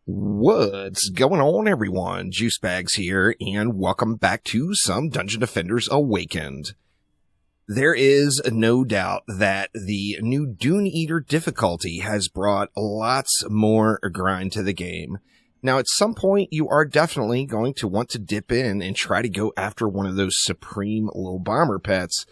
What's going on, everyone? Juicebags here, and welcome back to some Dungeon Defenders Awakened. There is no doubt that the new Dune Eater difficulty has brought lots more grind to the game. Now, at some point, you are definitely going to want to dip in and try to go after one of those supreme Lil Bomber pets.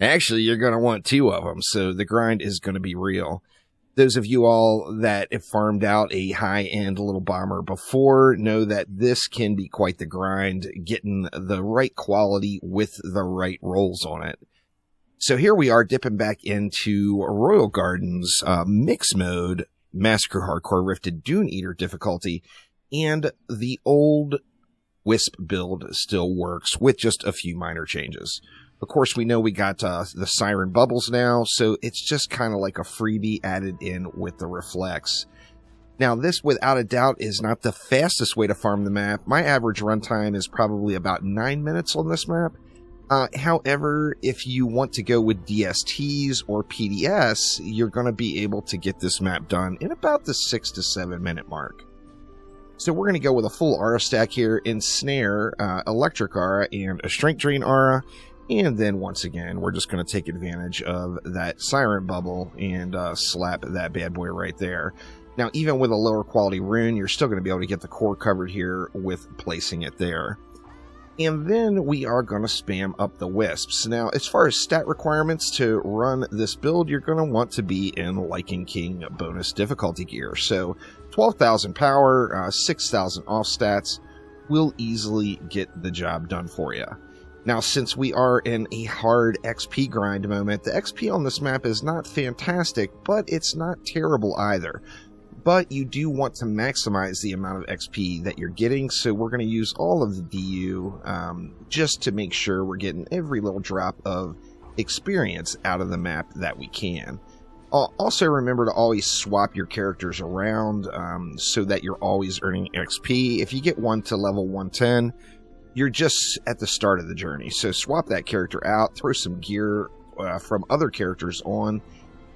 Actually, you're going to want two of them, so the grind is going to be real. Those of you all that have farmed out a high-end Lil Bomber before know that this can be quite the grind, getting the right quality with the right rolls on it. So here we are dipping back into Royal Garden's mix mode, Massacre Hardcore Rifted Dune Eater difficulty, and the old Wisp build still works with just a few minor changes. Of course, we know we got the Siren Bubbles now, so it's just kind of like a freebie added in with the Reflex. Now, this, without a doubt, is not the fastest way to farm the map. My average runtime is probably about 9 minutes on this map. However, if you want to go with DSTs or PDS, you're going to be able to get this map done in about the 6 to 7 minute mark. So we're going to go with a full aura stack here, Ensnare, Electric Aura, and a Strength Drain Aura. And then, once again, we're just going to take advantage of that Siren Bubble and slap that bad boy right there. Now, even with a lower quality rune, you're still going to be able to get the core covered here with placing it there. And then we are going to spam up the Wisps. Now, as far as stat requirements to run this build, you're going to want to be in Lycan King bonus difficulty gear. So, 12,000 power, 6,000 off stats will easily get the job done for you. Now, since we are in a hard XP grind moment, the XP on this map is not fantastic, but it's not terrible either. But you do want to maximize the amount of XP that you're getting, so we're going to use all of the DU just to make sure we're getting every little drop of experience out of the map that we can. Also, remember to always swap your characters around so that you're always earning XP. If you get one to level 110, you're just at the start of the journey. So swap that character out, throw some gear from other characters on,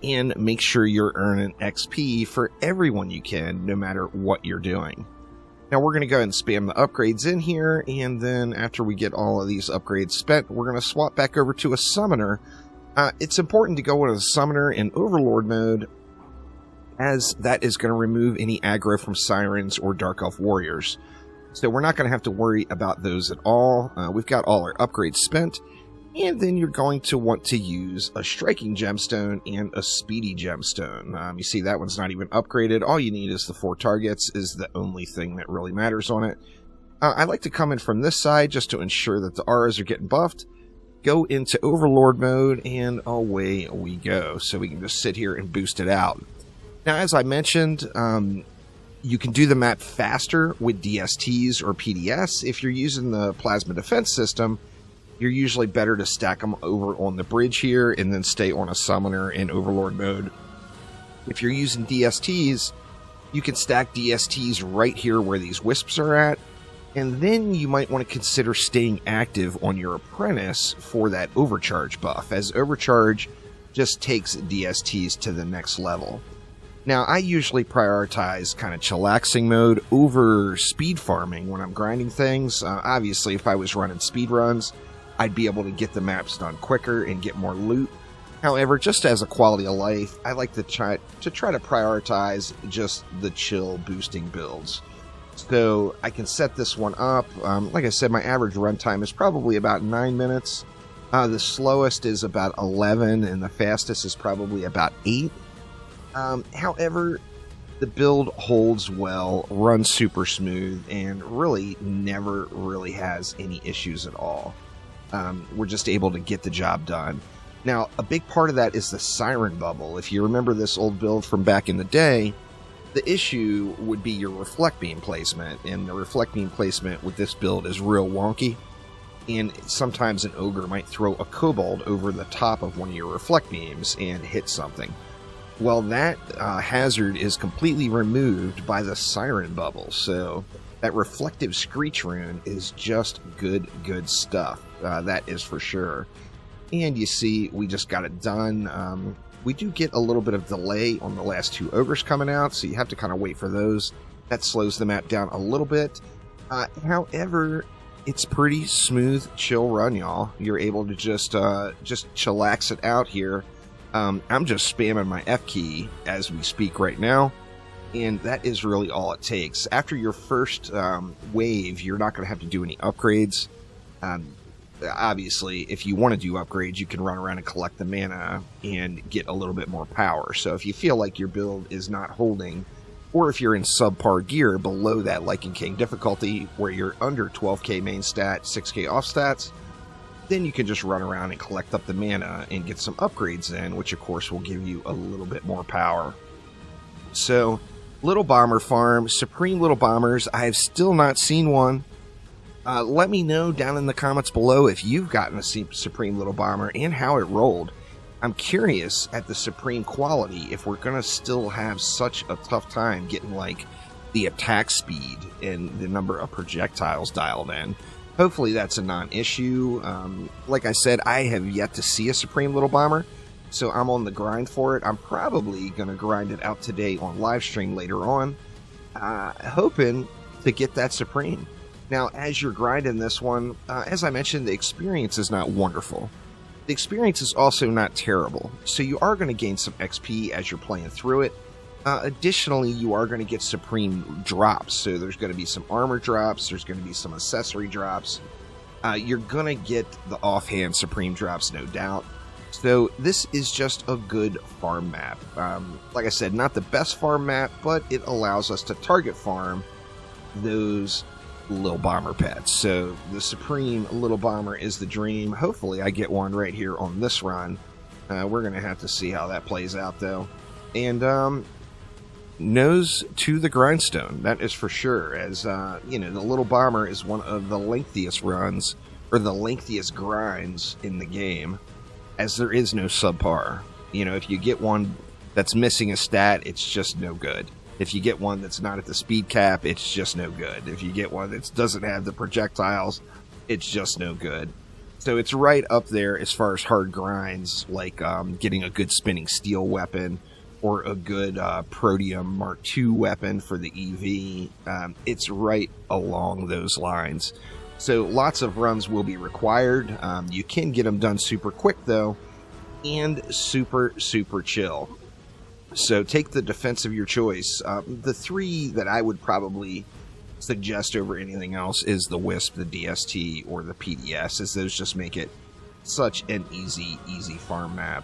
and make sure you're earning XP for everyone you can, no matter what you're doing. Now we're going to go ahead and spam the upgrades in here, and then after we get all of these upgrades spent, we're going to swap back over to a summoner. It's important to go into the summoner in Overlord mode, as that is going to remove any aggro from Sirens or Dark Elf Warriors. So we're not going to have to worry about those at all. We've got all our upgrades spent. And then you're going to want to use a Striking Gemstone and a Speedy Gemstone. You see that one's not even upgraded. All you need is the 4 targets is the only thing that really matters on it. I like to come in from this side just to ensure that the auras are getting buffed. Go into Overlord mode and away we go. So we can just sit here and boost it out. Now, as I mentioned, you can do the map faster with DSTs or PDS. If you're using the Plasma Defense system, you're usually better to stack them over on the bridge here and then stay on a summoner in Overlord mode. If you're using DSTs, you can stack DSTs right here where these Wisps are at, and then you might want to consider staying active on your Apprentice for that Overcharge buff, as Overcharge just takes DSTs to the next level. Now, I usually prioritize kind of chillaxing mode over speed farming when I'm grinding things. Obviously, if I was running speed runs, I'd be able to get the maps done quicker and get more loot. However, just as a quality of life, I like to try to prioritize just the chill boosting builds. So I can set this one up. Like I said, my average runtime is probably about 9 minutes. The slowest is about 11, and the fastest is probably about 8. However, the build holds well, runs super smooth, and really never really has any issues at all. We're just able to get the job done. Now, a big part of that is the Siren Bubble. If you remember this old build from back in the day, the issue would be your Reflect Beam placement, and the Reflect Beam placement with this build is real wonky, and sometimes an Ogre might throw a Kobold over the top of one of your Reflect Beams and hit something. Well, that hazard is completely removed by the Siren Bubble, so that Reflective Screech rune is just good stuff. That is for sure. And you see, we just got it done. We do get a little bit of delay on the last 2 Ogres coming out, so you have to kind of wait for those. That slows the map down a little bit. However, it's pretty smooth, chill run, y'all. You're able to just chillax it out here. I'm just spamming my F key as we speak right now, and that is really all it takes. After your first wave, you're not going to have to do any upgrades. Obviously, if you want to do upgrades, you can run around and collect the mana and get a little bit more power. So if you feel like your build is not holding, or if you're in subpar gear below that Lycan King difficulty, where you're under 12k main stat, 6k off stats, then you can just run around and collect up the mana and get some upgrades in, which of course will give you a little bit more power. So, Little Bomber farm, Supreme Little Bombers, I have still not seen one. Let me know down in the comments below if you've gotten a Supreme Little Bomber and how it rolled. I'm curious at the Supreme quality if we're going to still have such a tough time getting like the attack speed and the number of projectiles dialed in. Hopefully that's a non-issue. Like I said, I have yet to see a Supreme Little Bomber, so I'm on the grind for it. I'm probably going to grind it out today on live stream later on, hoping to get that Supreme. Now, as you're grinding this one, as I mentioned, the experience is not wonderful. The experience is also not terrible, so you are going to gain some XP as you're playing through it. Additionally, you are going to get Supreme drops, so there's going to be some armor drops, there's going to be some accessory drops. You're going to get the offhand Supreme drops, no doubt. So this is just a good farm map. Like I said, not the best farm map, but it allows us to target farm those Lil Bomber pets. So the Supreme Little Bomber is the dream. Hopefully I get one right here on this run. We're going to have to see how that plays out, though. And nose to the grindstone, that is for sure. As you know, the Little Bomber is one of the lengthiest runs, or the lengthiest grinds in the game, as there is no subpar. You know, if you get one that's missing a stat, it's just no good. If you get one that's not at the speed cap, it's just no good. If you get one that doesn't have the projectiles, it's just no good. So it's right up there as far as hard grinds, like getting a good spinning steel weapon or a good Proteum Mark II weapon for the EV. It's right along those lines. So lots of runs will be required. You can get them done super quick, though, and super, super chill. So take the defense of your choice. The three that I would probably suggest over anything else is the Wisp, the DST, or the PDS, as those just make it such an easy farm map.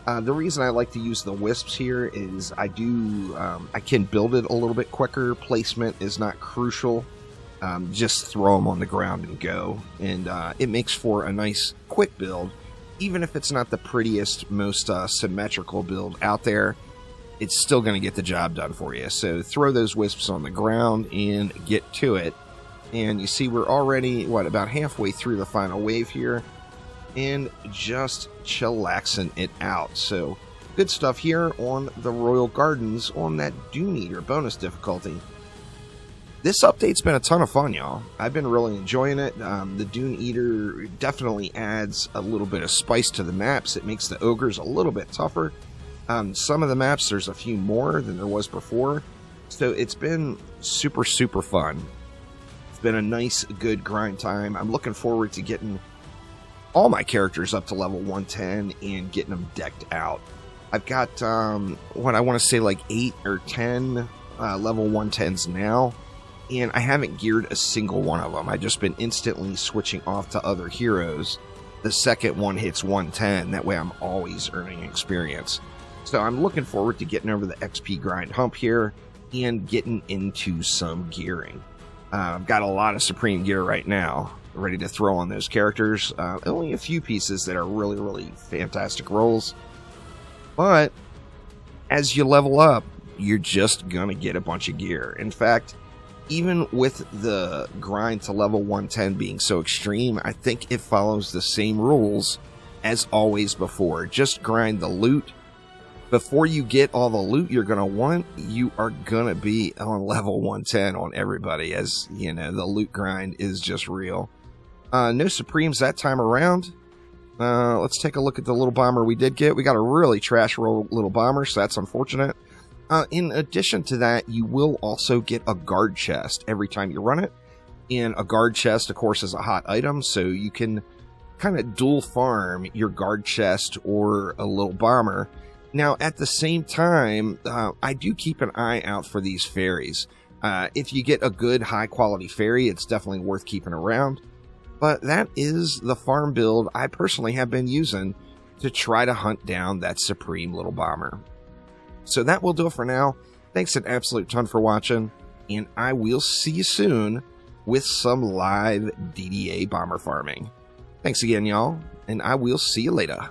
The reason I like to use the Wisps here is I can build it a little bit quicker. Placement is not crucial. Just throw them on the ground and go. And it makes for a nice quick build. Even if it's not the prettiest, most symmetrical build out there, it's still going to get the job done for you. So throw those Wisps on the ground and get to it. And you see we're already, about halfway through the final wave here. And just chillaxing it out. So good stuff here on the Royal Gardens on that Dune Eater bonus difficulty. This update's been a ton of fun, y'all. I've been really enjoying it. The Dune Eater definitely adds a little bit of spice to the maps. It makes the ogres a little bit tougher. Some of the maps, there's a few more than there was before. So it's been super, super fun. It's been a nice, good grind time. I'm looking forward to getting all my characters up to level 110 and getting them decked out. I've got, what I want to say, like 8 or 10 level 110s now. And I haven't geared a single one of them. I've just been instantly switching off to other heroes the second one hits 110. That way I'm always earning experience. So I'm looking forward to getting over the XP grind hump here and getting into some gearing. I've got a lot of Supreme gear right now, ready to throw on those characters. Only a few pieces that are really, really fantastic rolls. But as you level up, you're just going to get a bunch of gear. In fact, even with the grind to level 110 being so extreme, I think it follows the same rules as always before. Just grind the loot. Before you get all the loot you're going to want, you are going to be on level 110 on everybody, as, you know, the loot grind is just real. No Supremes that time around. Let's take a look at the Little Bomber we did get. We got a really trash roll Little Bomber, so that's unfortunate. In addition to that, you will also get a guard chest every time you run it. And a guard chest, of course, is a hot item, so you can kind of dual farm your guard chest or a Lil Bomber. Now, at the same time, I do keep an eye out for these fairies. If you get a good high-quality fairy, it's definitely worth keeping around. But that is the farm build I personally have been using to try to hunt down that supreme Lil Bomber. So that will do it for now. Thanks an absolute ton for watching, and I will see you soon with some live DDA bomber farming. Thanks again, y'all, and I will see you later.